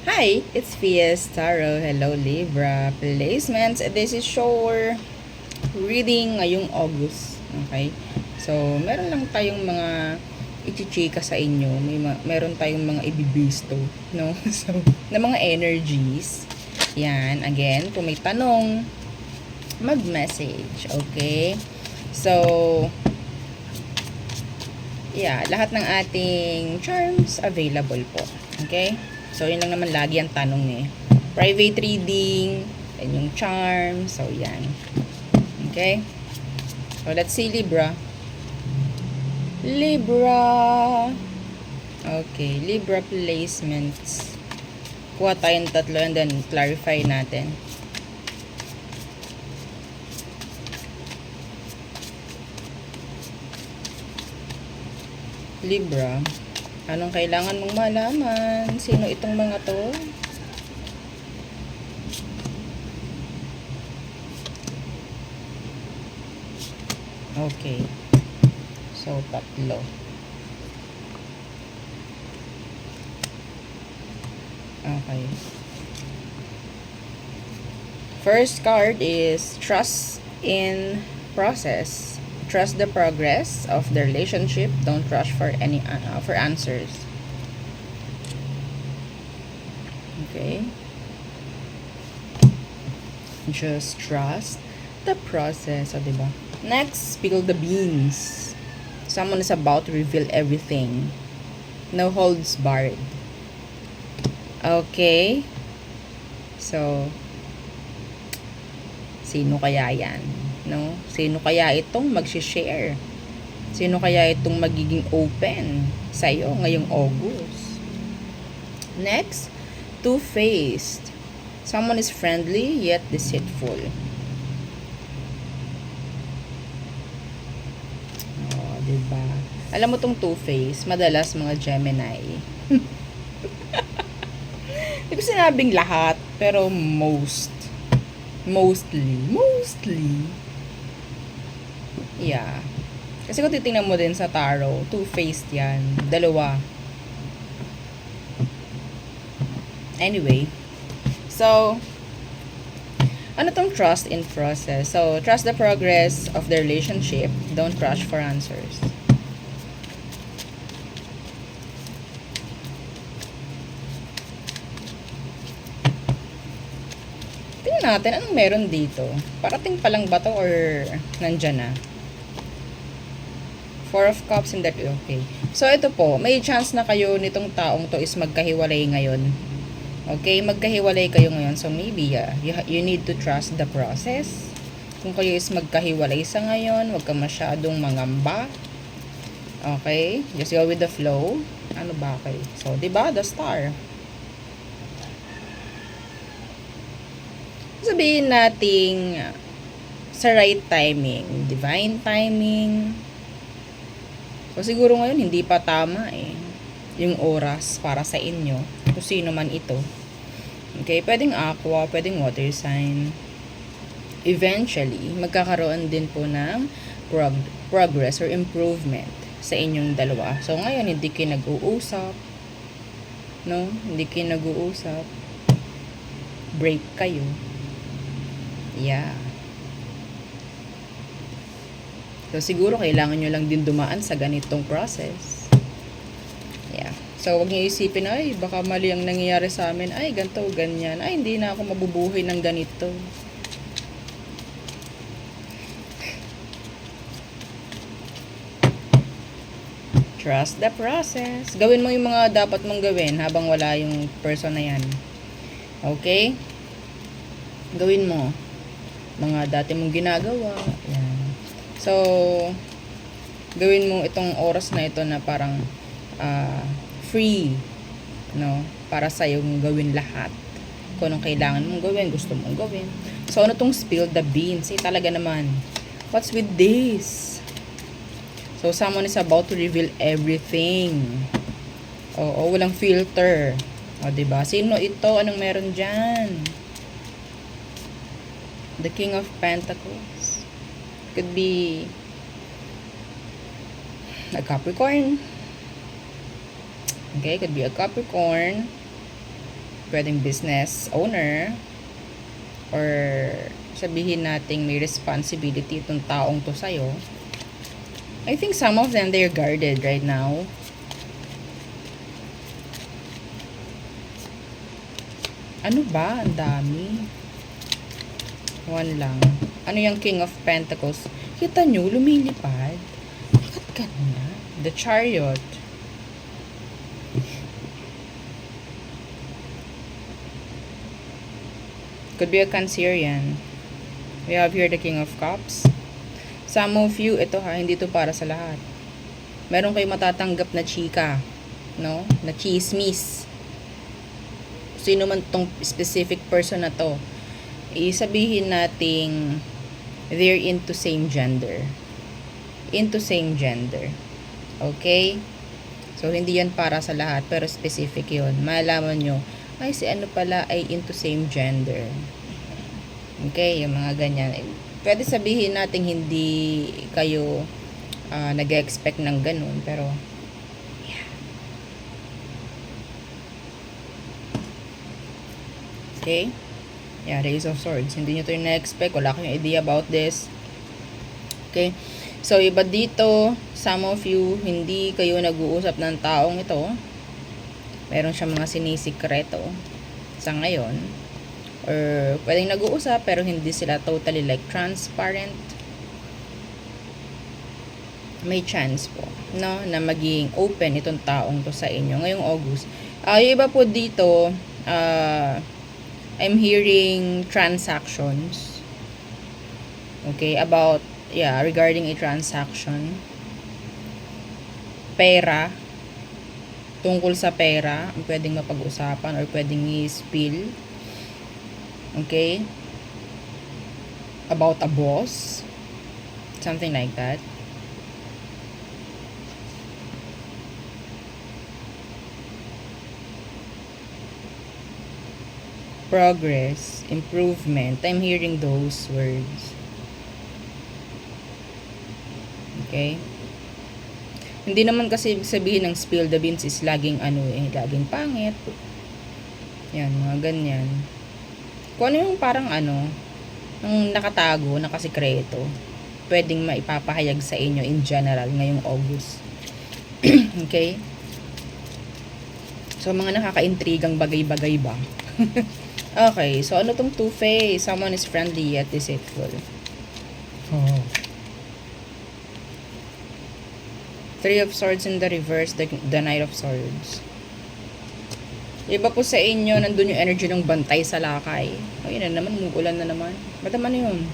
Hi, it's Fies Tarot. Hello, Libra. Placements. This is your reading ngayong August. Okay? So, meron lang tayong mga ichichika sa inyo. Meron tayong mga ibibisto. No? So, na mga energies. Yan. Again, kung may tanong, mag-message. Okay? So, yeah, lahat ng ating charms available po. Okay? So, yun lang naman lagi ang tanong eh. Private reading, and yung charm. So, yan. Okay? So, let's see, Libra. Libra. Okay, Libra placements. Kuha tayong tatlo and then clarify natin. Libra. Anong kailangan mong malaman? Sino itong mga to? Okay. So, tatlo. Okay. First card is trust in process. Trust the progress of the relationship. Don't rush for any for answers. Okay. Just trust the process. O, diba? Next, spill the beans. Someone is about to reveal everything. No holds barred. Okay. So, sino kaya yan? No? Sino kaya itong mag-share? Sino kaya itong magiging open sa'yo ngayong August? Next, two-faced. Someone is friendly yet deceitful. Oh, diba? Alam mo tong two-faced, madalas mga Gemini. Hindi ko sinabing lahat, pero mostly. Yeah. Kasi kung titingnan mo din sa tarot, two-faced yan. Dalawa. Anyway. So, ano tong trust in process? So, trust the progress of the relationship. Don't rush for answers. Tingnan natin, anong meron dito? Parating pa lang ba to or nandyan na? Four of Cups and that, okay. So, ito po, may chance na kayo nitong taong to is magkahiwalay ngayon. Okay, magkahiwalay kayo ngayon. So, maybe, you need to trust the process. Kung kayo is magkahiwalay sa ngayon, huwag ka masyadong mangamba. Okay, just go with the flow. Ano ba kayo? So, diba, the star. Sabihin nating sa right timing, divine timing. So, siguro ngayon, hindi pa tama yung oras para sa inyo. Kung sino man ito. Okay, pwedeng aqua, pwedeng water sign. Eventually, magkakaroon din po ng progress or improvement sa inyong dalawa. So, ngayon, hindi kayo nag-uusap. No? Hindi kayo nag-uusap. Break kayo. Yeah. So, siguro kailangan nyo lang din dumaan sa ganitong process. Yeah. So, wag nyo isipin, ay, baka mali ang nangyayari sa amin. Ay, ganito, ganyan. Ay, hindi na ako mabubuhay ng ganito. Trust the process. Gawin mo yung mga dapat mong gawin habang wala yung person na yan. Okay? Gawin mo. Mga dati mong ginagawa. Yan. So, gawin mo itong oras na ito na parang free, no? Para sa'yo gawin lahat. Kung anong kailangan mong gawin, gusto mong gawin. So, ano tong spill the beans? Talaga naman. What's with this? So, someone is about to reveal everything. Oo, walang filter. O, diba? Sino ito? Anong meron dyan? The King of Pentacles. Could be a Capricorn. Okay, could be a Capricorn. pwedeng business owner, or sabihin nating may responsibility itong taong to sa'yo. I think some of them, they're guarded right now. Ano ba? Ang dami. One lang. Ano yung King of Pentacles? Kita nyo, lumilipad. Bakit ganda? The Chariot. Could be a Cancerian. We have here the King of Cups. Some of you, ito ha, hindi to para sa lahat. Meron kayo matatanggap na chika, no? Na chismis. Sino man tong specific person na to, isabihin nating they're into same gender. Into same gender. Okay? So, hindi yan para sa lahat, pero specific yun. Malaman nyo, ay, si ano pala ay into same gender. Okay, yung mga ganyan. Pwede sabihin natin hindi kayo nag-expect ng ganun, pero yeah. Okay? Yeah, Ace of Swords. Hindi nyo ito yung na-expect. Wala kayong idea about this. Okay? So, iba dito, some of you, hindi kayo nag-uusap ng taong ito. Meron siyang mga sinisikreto sa ngayon. Or pwedeng nag-uusap pero hindi sila totally like transparent. May chance po, no, na maging open itong taong to sa inyo ngayong August. Yung iba po dito, I'm hearing transactions. Okay, about, yeah, regarding a transaction. Pera. Tungkol sa pera, ang pwedeng mapag-usapan or pwedeng i-spill. Okay? About a boss. Something like that. Progress, improvement. I'm hearing those words. Okay? Hindi naman kasi sabihin ng spill the beans is laging laging pangit. Yan, mga ganyan. Kung ano yung parang ng nakatago, nakasikreto, pwedeng maipapahayag sa inyo in general ngayong August. Okay? So, mga nakaka-intrigang bagay-bagay ba? Okay, so ano tong two-face? Someone is friendly yet deceitful. Oh. Three of Swords in the reverse, the Knight of Swords. Iba po sa inyo, nandun yung energy ng bantay sa lakay. Ayun na naman, umuulan na naman. Ba't naman yun?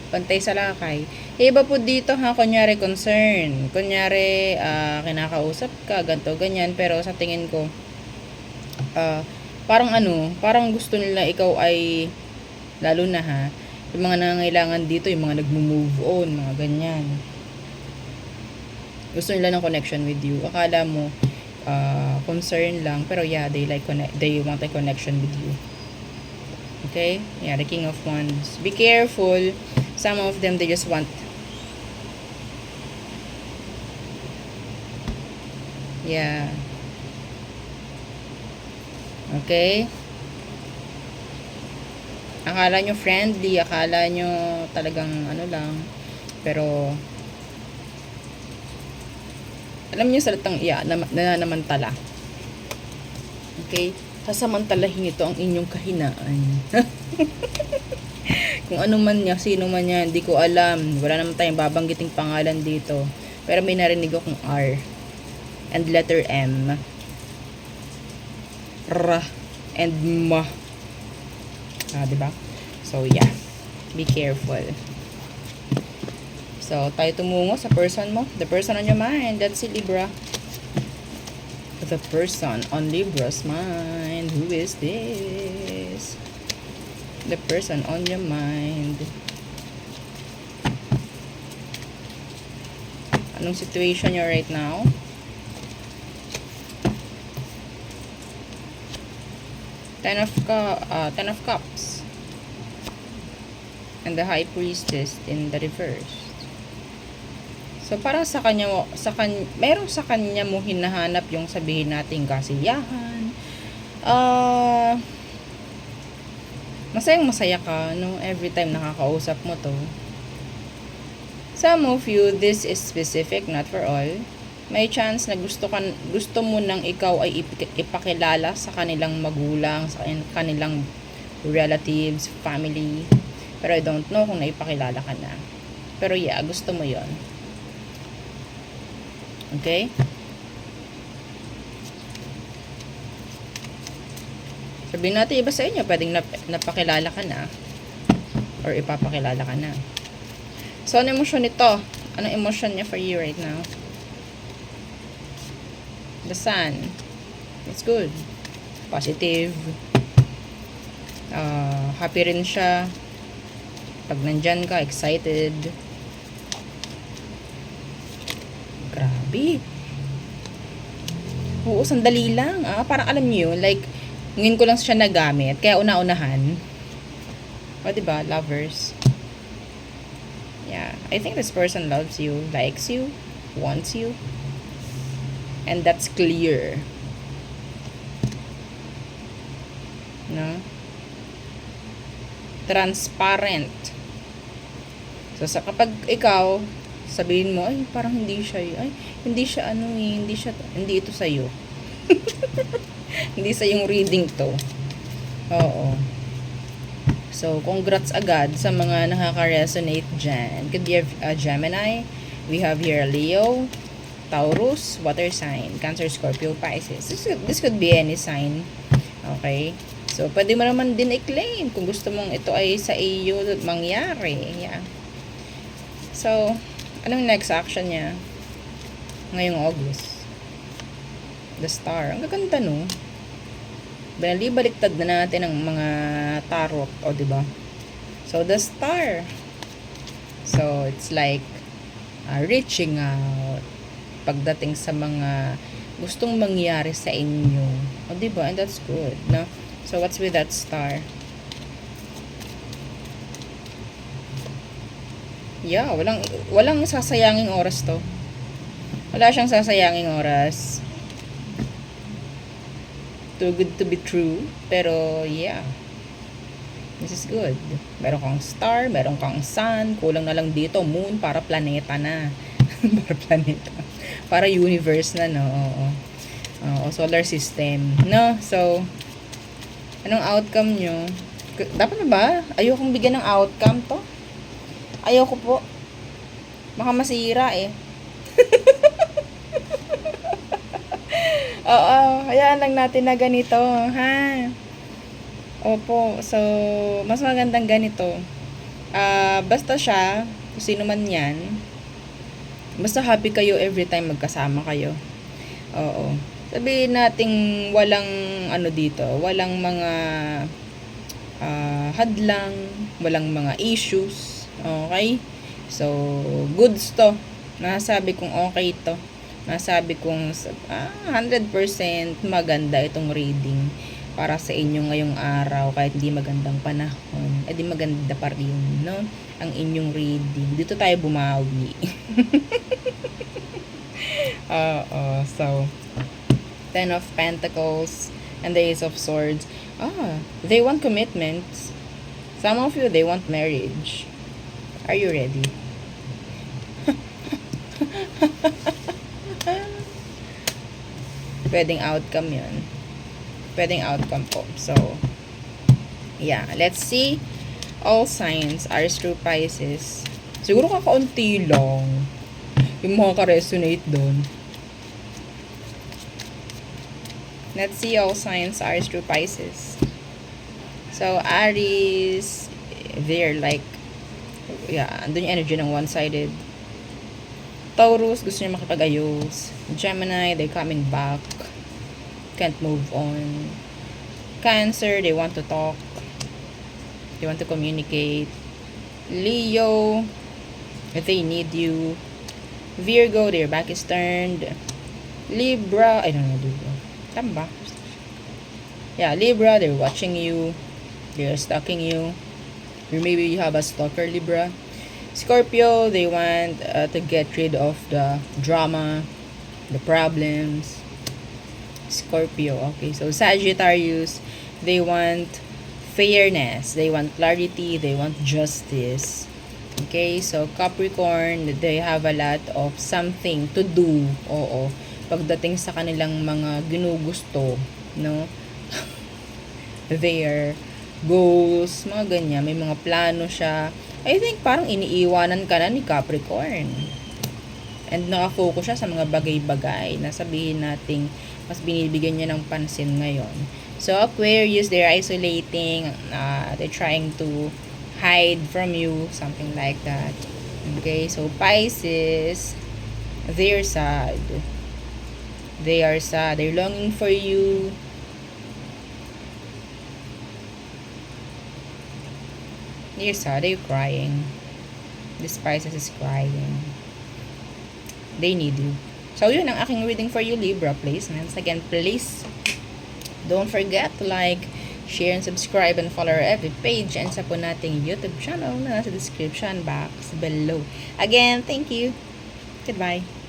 Bantay sa lakay. Iba po dito ha, kunyari concern. Kunyari, kinakausap ka, ganto, ganyan. Pero sa tingin ko, parang gusto nila ikaw ay, lalo na ha, yung mga nangangailangan dito, yung mga nagmo-move on, mga ganyan. Gusto nila ng connection with you. Akala mo concern lang, pero yeah, they want a connection with you. Okay? Yeah, the King of Wands. Be careful. Some of them, they just want, yeah. Okay? Akala nyo friendly, akala nyo talagang lang, pero alam niyo salitang nananamantala. Okay? Sasamantalahin ito ang inyong kahinaan. Kung ano man niya, sino man niya, hindi ko alam. Wala naman tayong babanggiting pangalan dito. Pero may narinig akong R. And letter M. R. And M. Diba? So, yeah. Be careful. So, tayo tumungo sa person mo. The person on your mind. That's si Libra. The person on Libra's mind. Who is this? The person on your mind. Anong situation you're right now? Ten of Cups. And the High Priestess in the reverse. So, parang meron sa kanya mo hinahanap yung sabihin nating kasiyahan, Ah, masayang masaya ka, no? Every time nakakausap mo to. Some of you, this is specific, not for all. May chance na gusto mo nang ikaw ay ipakilala sa kanilang magulang, sa kanilang relatives, family. Pero I don't know kung naipakilala ka na. Pero yeah, gusto mo yon. Okay? Sabihin natin iba sa inyo, pwedeng napakilala ka na or ipapakilala ka na. So, ano emosyon nito? Anong emosyon niya for you right now? The Sun. It's good. Positive. Happy rin siya. Pag nandyan ka, excited. Grabe. Oo, sandali lang. Parang alam niyo, like, ngayon ko lang siya nagamit, kaya una-unahan. O, diba? Lovers. Yeah. I think this person loves you, likes you, wants you. And that's clear. No? Transparent. So, kapag ikaw, sabihin mo, ay, parang hindi siya hindi ito sa'yo. Hindi sa yung reading to. Oo. So, congrats agad sa mga nakaka-resonate dyan. Could be a Gemini. We have here Leo, Taurus, water sign, Cancer, Scorpio, Pisces. This could be any sign. Okay? So, pwede mo naman din i-claim kung gusto mong ito ay sa iyo mangyari. Yeah. So, anong next action niya? Ngayong August. The Star. Ang gaganda, no? Baliktad na natin ang mga tarot, o diba? So, the Star. So, it's like reaching out pagdating sa mga gustong mangyari sa inyo. O diba? And that's good, no? So, what's with that Star? Yeah, walang sasayanging oras to. Wala siyang sasayanging oras. Too good to be true. Pero, yeah. This is good. Meron kang star, meron kang sun. Kulang na lang dito, moon, para planeta na. Para planeta. Para universe na, no? Oo, solar system. No? So, anong outcome nyo? Dapat na ba? Ayokong bigyan ng outcome to. Ayoko po. Baka masira eh. Oo, hayaan lang natin na ganito, ha? Opo, so, mas magandang ganito. Basta siya, kung sino man yan, basta happy kayo every time magkasama kayo. Oo. Sabihin nating walang, dito, walang mga hadlang, walang mga issues. Okay? So, goods to. Nasabi kong okay to. Nasabi kong 100% maganda itong reading para sa inyo ngayong araw. Kahit hindi magandang panahon, di maganda pa rin, no? Ang inyong reading. Dito tayo bumawi. So, 10 of Pentacles and the Ace of Swords. They want commitments. Some of you, they want marriage. Are you ready? Pwedeng outcome yun. Pwedeng outcome po. So, yeah. Let's see. All signs, Aries through Pisces. Siguro kakaunti lang yung makaka-resonate doon. Let's see all signs, Aries through Pisces. So, Aries, they're like, andun yung energy ng one-sided. Taurus, gusto niya makipag-ayos. Gemini, they coming back. Can't move on. Cancer, they want to talk. They want to communicate. Leo, they need you. Virgo, their back is turned. Libra, I don't know, Libra. Tama ba? Yeah, Libra, they're watching you. They're stalking you. Or maybe you have a stalker, Libra. Scorpio, they want to get rid of the drama, the problems. Scorpio. Okay, so Sagittarius, they want fairness, they want clarity, they want justice. Okay, so Capricorn, they have a lot of something to do. Oo, pagdating sa kanilang mga ginugusto, no? Their goals, mga ganyan, may mga plano siya. I think parang iniiwanan ka na ni Capricorn. And nakafocus siya sa mga bagay-bagay na sabihin nating mas binibigyan niya ng pansin ngayon. So, Aquarius, they're isolating, they're trying to hide from you, something like that. Okay, so Pisces, they're sad. They are sad. They're longing for you. They're sad. They're crying. This Pisces is crying. They need you. So, yun ang aking reading for you, Libra placements. Again, please don't forget to like, share, and subscribe, and follow our every page and sa po nating YouTube channel na nasa description box below. Again, thank you. Goodbye.